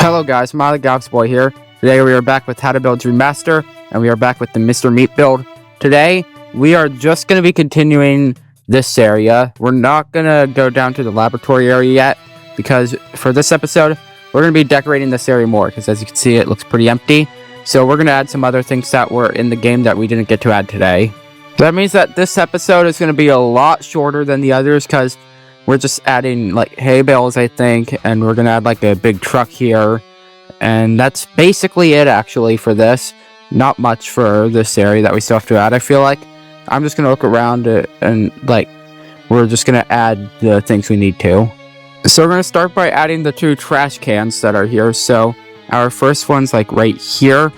Hello guys, Miley Galaxy Boy here. Today we are back with How to Build Remaster, and we are back with the Mr. Meat build. Today, we are just going to be continuing this area. We're not going to go down to the laboratory area yet, because for this episode, we're going to be decorating this area more, because as you can see, it looks pretty empty. So we're going to add some other things that were in the game that we didn't get to add today. That means that this episode is going to be a lot shorter than the others, because we're just adding like hay bales, I think, and we're going to add like a big truck here. And that's basically it actually for this. Not much for this area that we still have to add, I feel like. I'm just going to look around and like we're just going to add the things we need to. So we're going to start by adding the 2 trash cans that are here. So our first one's like right here,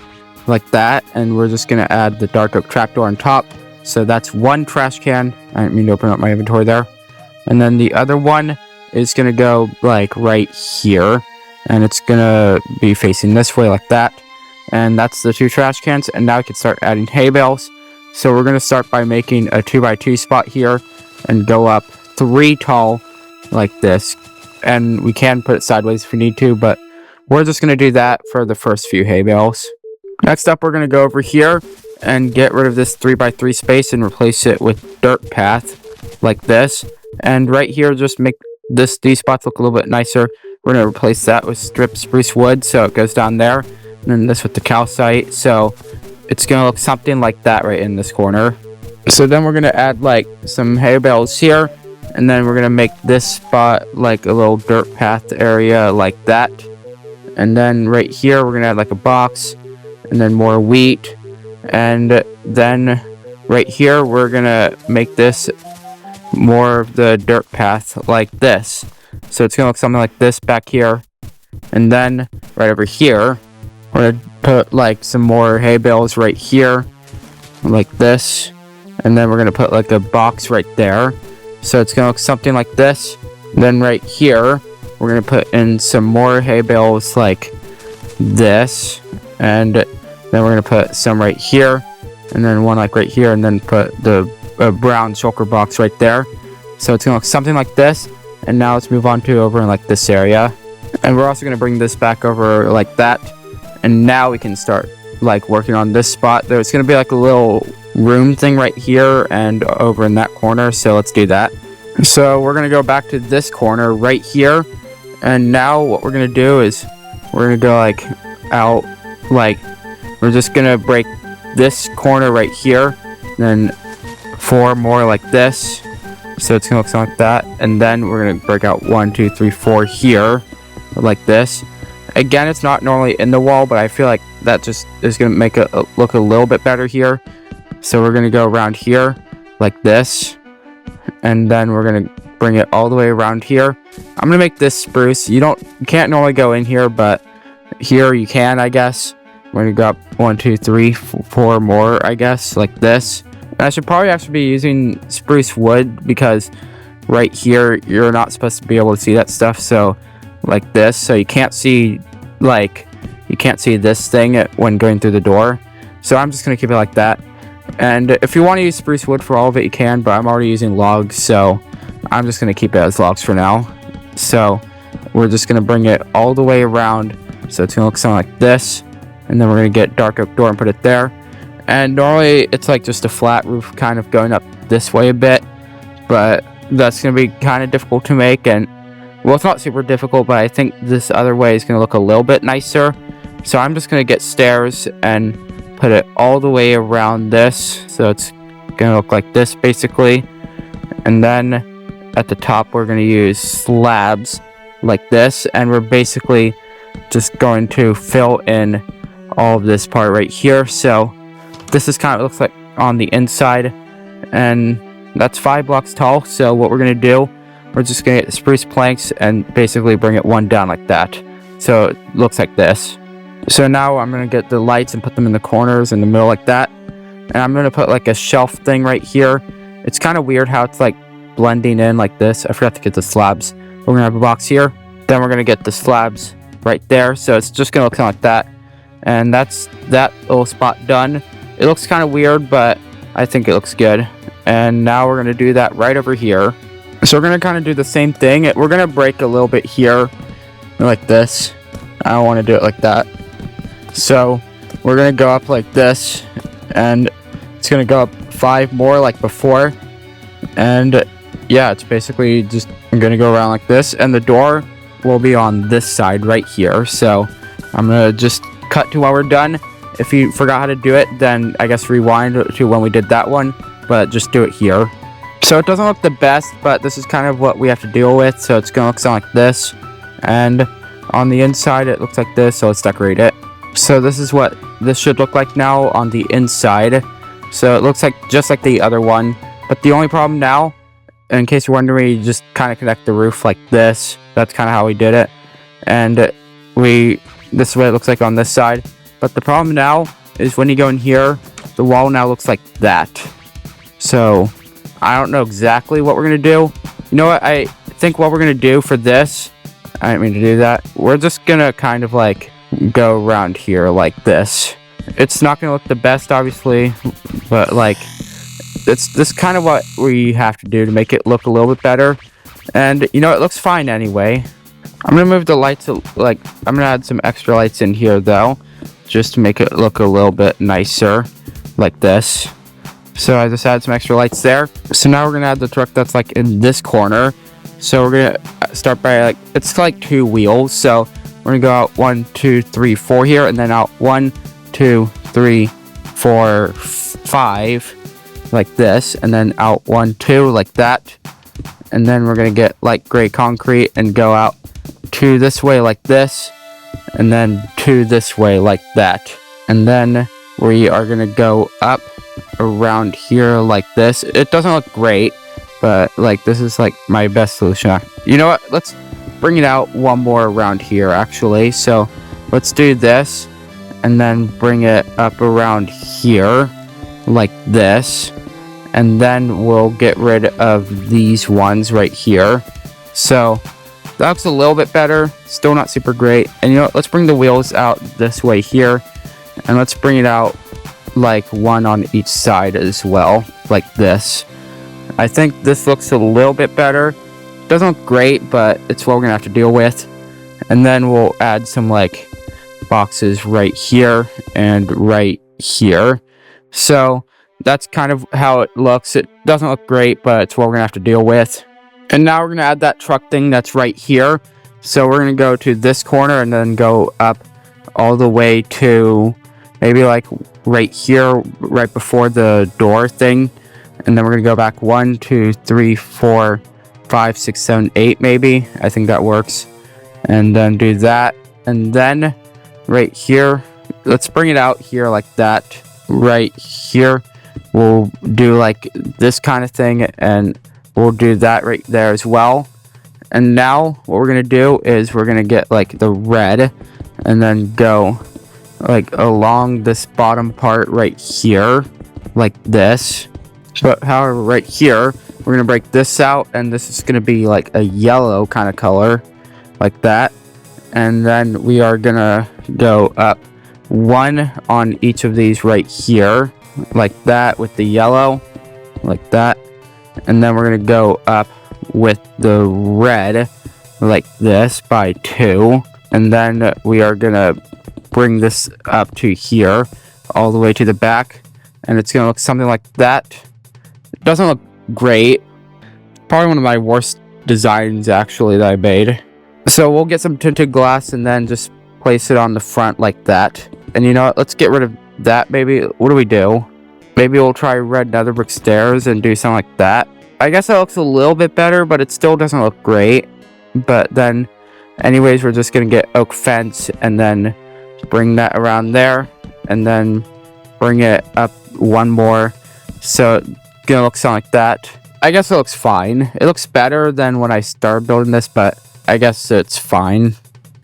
like that. And we're just going to add the dark oak trapdoor on top. So that's 1 trash can. I didn't mean to open up my inventory there. And then the other one is going to go like right here. And it's going to be facing this way like that. And that's the 2 trash cans. And now we can start adding hay bales. So we're going to start by making a 2x2 spot here. And go up 3 tall like this. And we can put it sideways if we need to. But we're just going to do that for the first few hay bales. Next up, we're going to go over here. And get rid of this 3x3 space. And replace it with dirt path. Like this. And right here, just make these spots look a little bit nicer. We're going to replace that with stripped spruce wood, so it goes down there. And then this with the calcite, so it's going to look something like that right in this corner. So then we're going to add like some hay bales here. And then we're going to make this spot like a little dirt path area like that. And then right here, we're going to add like a box. And then more wheat. And then right here, we're going to make this more of the dirt path like this. So it's gonna look something like this back here. And then right over here, we're gonna put like some more hay bales right here like this. And then we're gonna put like a box right there. So it's gonna look something like this. And then right here, we're gonna put in some more hay bales like this. And then we're gonna put some right here. And then one like right here. And then put the brown shulker box right there. So it's gonna look something like this. And now let's move on to over in like this area. And we're also gonna bring this back over like that. And now we can start like working on this spot. There's gonna be like a little room thing right here and over in that corner. So let's do that. So we're gonna go back to this corner right here. And now what we're gonna do is we're gonna go like out, like we're just gonna break this corner right here. Then 4 more like this. So it's gonna look something like that. And then we're gonna break out 1, 2, 3, 4 here. Like this. Again, it's not normally in the wall, but I feel like that just is gonna make it look a little bit better here. So we're gonna go around here like this. And then we're gonna bring it all the way around here. I'm gonna make this spruce. You can't normally go in here, but here you can, I guess. We're gonna go up 1, 2, 3, 4 more, I guess, like this. And I should probably actually be using spruce wood because right here you're not supposed to be able to see that stuff. So like this, so you can't see this thing when going through the door. So I'm just gonna keep it like that. And if you want to use spruce wood for all of it, you can. But I'm already using logs, so I'm just gonna keep it as logs for now. So we're just gonna bring it all the way around. So it's gonna look something like this. And then we're gonna get dark oak door and put it there. And normally it's like just a flat roof kind of going up this way a bit. But that's going to be kind of difficult to make. And well, it's not super difficult, but I think this other way is going to look a little bit nicer. So I'm just going to get stairs and put it all the way around this. So it's going to look like this basically. And then at the top we're going to use slabs like this. And we're basically just going to fill in all of this part right here. So this is kind of looks like on the inside, and that's 5 blocks tall. So what we're gonna do, we're just gonna get spruce planks and basically bring it one down like that. So it looks like this. So now I'm gonna get the lights and put them in the corners in the middle like that. And I'm gonna put like a shelf thing right here. It's kind of weird how it's like blending in like this. I forgot to get the slabs. We're gonna have a box here. Then we're gonna get the slabs right there. So it's just gonna look kind of like that. And that's that little spot done. It looks kind of weird, but I think it looks good. And now we're going to do that right over here. So we're going to kind of do the same thing. We're going to break a little bit here like this. I don't want to do it like that. So we're going to go up like this, and it's going to go up 5 more like before. And yeah, it's basically just going to go around like this, and the door will be on this side right here. So I'm going to just cut to while we're done. If you forgot how to do it, then I guess rewind to when we did that one, but just do it here. So it doesn't look the best, but this is kind of what we have to deal with. So it's going to look something like this, and on the inside it looks like this. So let's decorate it. So this is what this should look like now on the inside. So it looks like just like the other one, but the only problem now, in case you're wondering, you just kind of connect the roof like this. That's kind of how we did it, and this is what it looks like on this side. But the problem now is when you go in here, the wall now looks like that. So I don't know exactly what we're gonna do. You know what? I think what we're gonna do for this, I didn't mean to do that. We're just gonna kind of like go around here like this. It's not gonna look the best, obviously, but like this kind of what we have to do to make it look a little bit better. And you know, it looks fine anyway. I'm gonna move the lights, like I'm gonna add some extra lights in here though, just to make it look a little bit nicer, like this. So I just added some extra lights there. So now we're gonna add the truck that's like in this corner. So we're gonna start by like, it's like 2 wheels. So we're gonna go out 1, 2, 3, 4 here, and then out 1, 2, 3, 4, 5, like this, and then out 1, 2, like that. And then we're gonna get like gray concrete and go out 2 this way like this, and then 2 this way like that. And then we are gonna go up around here like this. It doesn't look great, but like this is like my best solution. You know what? Let's bring it out 1 more around here actually. So let's do this, and then bring it up around here like this, and then we'll get rid of these ones right here. So that looks a little bit better, still not super great. And you know what, let's bring the wheels out this way here, and let's bring it out like 1 on each side as well, like this. I think this looks a little bit better. Doesn't look great, but it's what we're gonna have to deal with. And then we'll add some like boxes right here and right here. So that's kind of how it looks. It doesn't look great, but it's what we're gonna have to deal with. And now we're gonna add that truck thing that's right here. So we're gonna go to this corner and then go up all the way to maybe like right here, right before the door thing. And then we're gonna go back 1, 2, 3, 4, 5, 6, 7, 8 maybe. I think that works. And then do that. And then right here, let's bring it out here like that. Right here, we'll do like this kind of thing, and we'll do that right there as well. And now what we're gonna do is we're gonna get like the red, and then go like along this bottom part right here like this. But however, right here we're gonna break this out, and this is gonna be like a yellow kind of color like that. And then we are gonna go up 1 on each of these right here like that with the yellow like that. And then we're gonna go up with the red like this by 2, and then we are gonna bring this up to here all the way to the back, and it's gonna look something like that. It doesn't look great, probably one of my worst designs actually that I made. So we'll get some tinted glass and then just place it on the front like that. And you know what, let's get rid of that. Maybe what do we do? Maybe we'll try red nether brick stairs and do something like that. I guess that looks a little bit better, but it still doesn't look great. But then anyways, we're just gonna get oak fence and then bring that around there, and then bring it up 1 more. So it's gonna look something like that. I guess it looks fine. It looks better than when I started building this, but I guess it's fine.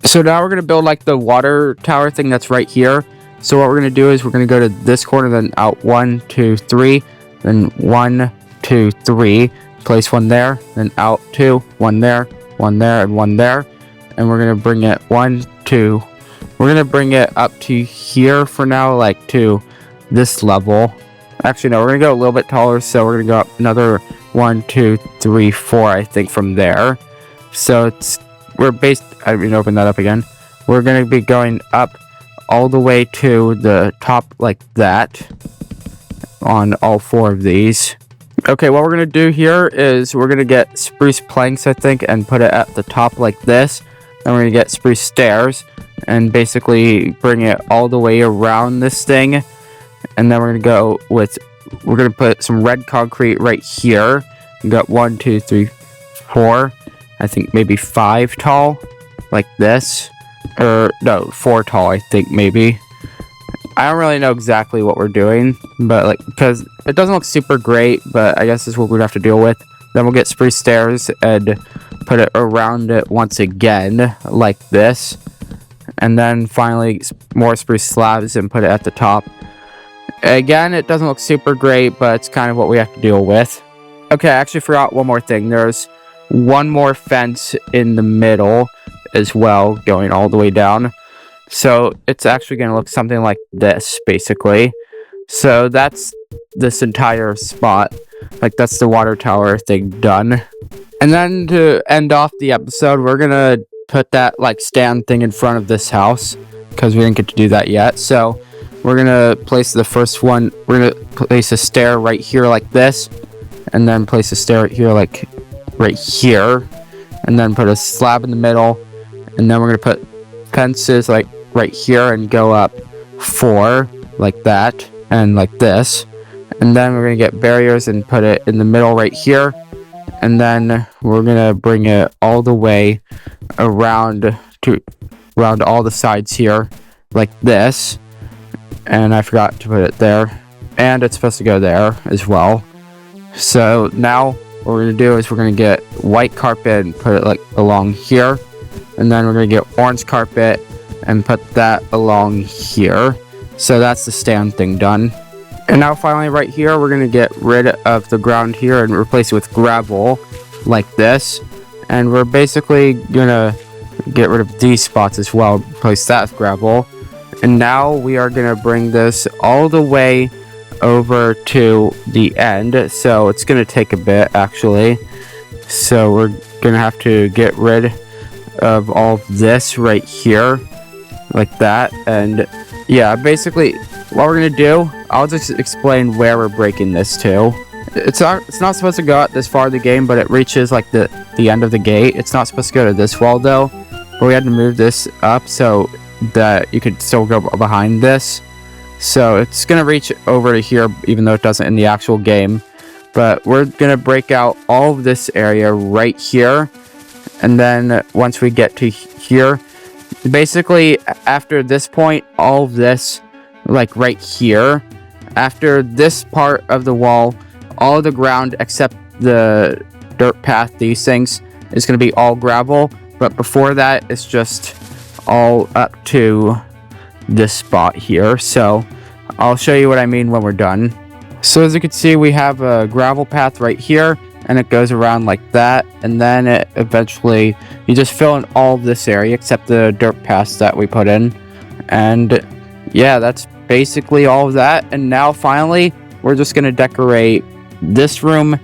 So now we're gonna build like the water tower thing that's right here. So what we're gonna do is we're gonna go to this corner, then out 1, 2, 3, then 1, 2, 3, place 1 there, then out 2, 1 there, 1 there, and 1 there. And we're gonna bring it 1, 2. We're gonna bring it up to here for now, like to this level. Actually, no, we're gonna go a little bit taller, so we're gonna go up another 1, 2, 3, 4, I think, from there. So we're based, I mean, open that up again. we're going to be going up all the way to the top like that on all 4 of these. Okay, what we're going to do here is we're going to get spruce planks, I think, and put it at the top like this. Then we're going to get spruce stairs and basically bring it all the way around this thing. And then we're going to put some red concrete right here. We got 1, 2, 3, 4, I think maybe 5 tall, like this. Or no, 4 tall, I think maybe. I don't really know exactly what we're doing, but because it doesn't look super great, but I guess this is what we'd have to deal with. Then we'll get spruce stairs and put it around it once again, like this. And then finally more spruce slabs and put it at the top. Again, it doesn't look super great, but it's kind of what we have to deal with. Okay, I actually forgot one more thing. There's one more fence in the middle as well, going all the way down. So it's actually going to look something like this, basically. So that's this entire spot. That's the water tower thing done. And then to end off the episode, we're going to put that stand thing in front of this house, because we didn't get to do that yet. So we're going to place the first one. We're going to place a stair right here like this. And then place a stair right here right here. And then put a slab in the middle. And then we're going to put fences right here and go up 4 like that and like this. And then we're going to get barriers and put it in the middle right here. And then we're going to bring it all the way around all the sides here like this. And I forgot to put it there. And it's supposed to go there as well. So now what we're going to do is we're going to get white carpet and put it along here. And then we're going to get orange carpet and put that along here. So that's the stand thing done. And now finally right here, we're going to get rid of the ground here and replace it with gravel like this. And we're basically going to get rid of these spots as well, replace that with gravel. And now we are going to bring this all the way over to the end. So it's going to take a bit, actually. So we're going to have to get rid of all of this right here like that. And yeah, basically what we're gonna do, I'll just explain where we're breaking this to. It's not supposed to go out this far of the game, but it reaches the end of the gate. It's not supposed to go to this wall though, but we had to move this up so that you could still go behind this. So it's gonna reach over to here even though it doesn't in the actual game. But we're gonna break out all of this area right here. And then once we get to here, basically after this point, all of this, right here, after this part of the wall, all of the ground except the dirt path, these things, is going to be all gravel. But before that, it's just all up to this spot here. So I'll show you what I mean when we're done. So as you can see, we have a gravel path right here. And it goes around like that, and then it eventually you just fill in all of this area except the dirt paths that we put in. And yeah, that's basically all of that. And now finally we're just going to decorate this room,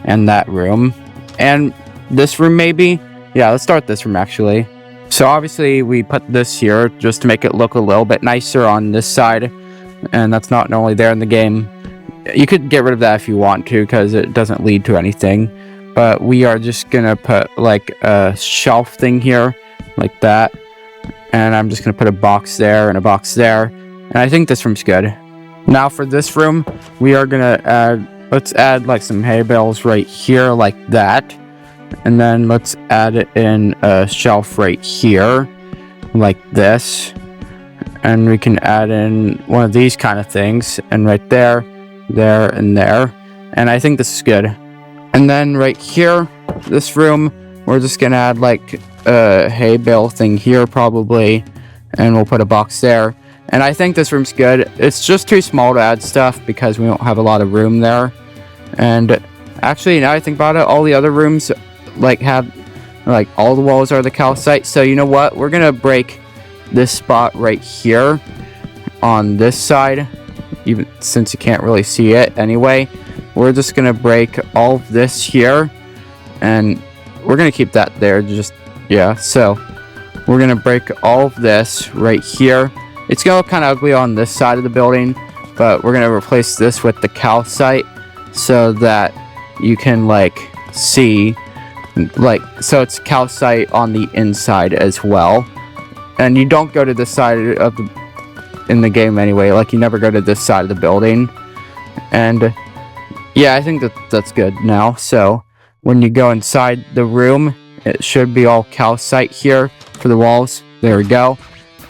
and that room, and this room maybe. Yeah, let's start this room actually. So obviously we put this here just to make it look a little bit nicer on this side, and that's not normally there in the game. You could get rid of that if you want to, because it doesn't lead to anything. But we are just gonna put a shelf thing here, like that. And I'm just gonna put a box there and a box there. And I think this room's good. Now for this room, we are gonna let's add some hay bales right here, like that. And then let's add it in a shelf right here, like this. And we can add in one of these kind of things, and right there, there, and there. And I think this is good. And then right here, this room, we're just gonna add a hay bale thing here probably, and we'll put a box there. And I think this room's good. It's just too small to add stuff because we don't have a lot of room there. And actually, now I think about it, all the other rooms have all the walls are the calcite. So you know what, we're gonna break this spot right here on this side, even since you can't really see it anyway. We're just gonna break all of this here, and we're gonna keep that there. So we're gonna break all of this right here. It's gonna look kind of ugly on this side of the building, but we're gonna replace this with the calcite so that you can like see, like, so it's calcite on the inside as well. And you don't go to this side of in the game anyway. Like, you never go to this side of the building. And yeah, I think that's good now. So when you go inside the room, it should be all calcite here for the walls. There we go.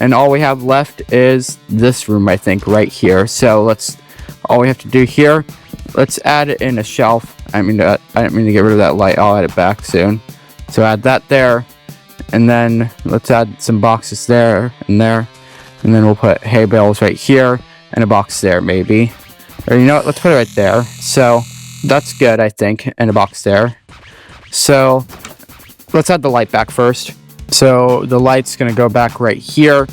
And all we have left is this room, I think, right here. So all we have to do here, let's add it in a shelf. I didn't mean to get rid of that light. I'll add it back soon. So add that there. And then let's add some boxes there and there. And then we'll put hay bales right here and a box there maybe. Or you know what, let's put it right there. So that's good, I think, and a box there. So let's add the light back first. So the light's gonna go back right here.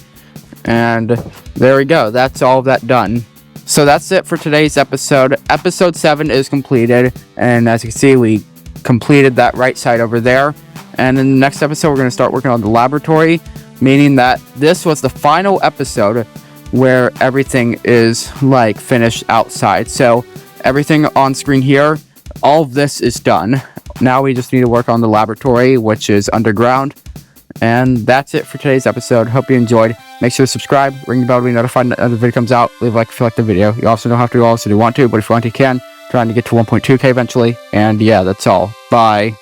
And there we go, that's all of that done. So that's it for today's episode. Episode 7 is completed. And as you can see, we completed that right side over there. And in the next episode, we're going to start working on the laboratory, meaning that this was the final episode where everything is like finished outside. So everything on screen here, all of this is done. Now we just need to work on the laboratory, which is underground. And that's it for today's episode. Hope you enjoyed. Make sure to subscribe, ring the bell to be notified when the video comes out. Leave a like if you like the video. You also don't have to, also do want to, but if you want to, you can. Trying to get to 1.2K eventually. And yeah, that's all. Bye.